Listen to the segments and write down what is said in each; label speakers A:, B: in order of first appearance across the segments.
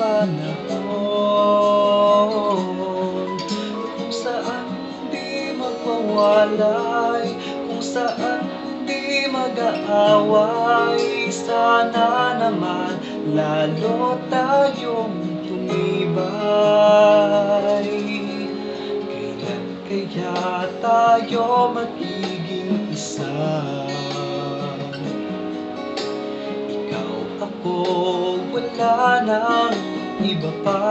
A: panahon kung saan di magwawalay, kung saan di mag-aaway. Sana naman lalo tayong tumibay. Kailan kaya tayo magiging isa? Ikaw, ako, wala nang iba pa.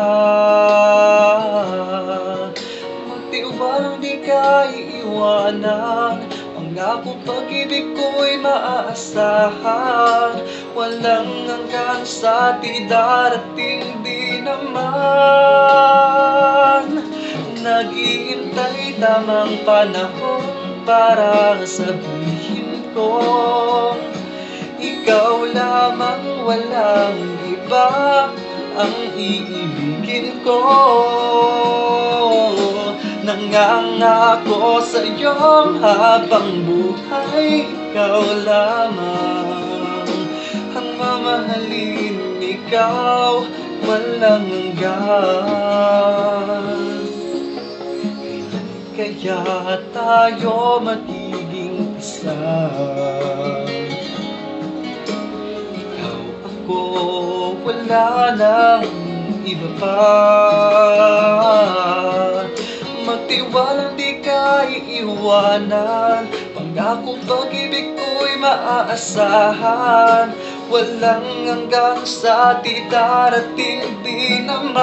A: Magtiwalang di ka iiwanan, pangako pag-ibig ko'y maaasahan. Walang hanggang sa di darating di naman. Naghihintay tamang panahon para sabihin ko, ikaw lamang, walang iba ang iibigin ko. Nangangako sa'yo habang buhay, ikaw lamang ang mamahalin, ikaw walang hanggan. Kaya tayo magiging isa. Ikaw, ako, wala nang iba pa. Magtiwalang di ka iiwanan, pangako pag-ibig ko'y maaasahan. Walang hanggang sa di darating di naman.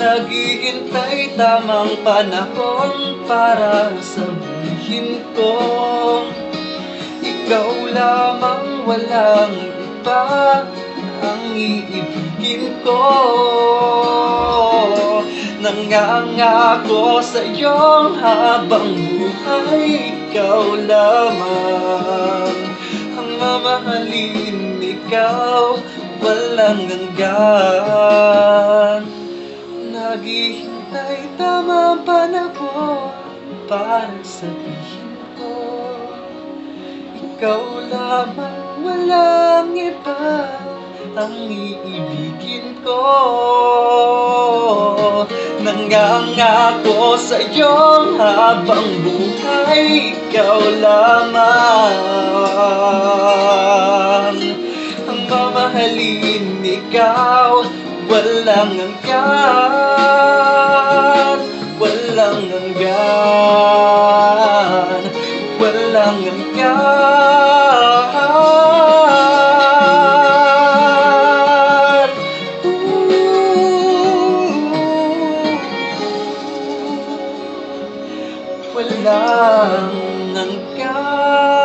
A: Naghihintay tamang panahon para sabihin ko, ikaw lamang, walang iba ang iibigin ko. Nangangako sa'yo habang buhay, ikaw lamang ang mamahalin, ikaw walang hanggan. Naghihintay tamang panahon para sabihin ko, ikaw lamang, walang iba ang iibigin ko. Nangangako sa'yo habang buhay, ikaw lamang ang mamahalin, ikaw walang hanggan. Walang hanggan, walang hanggan. Walang hanggan.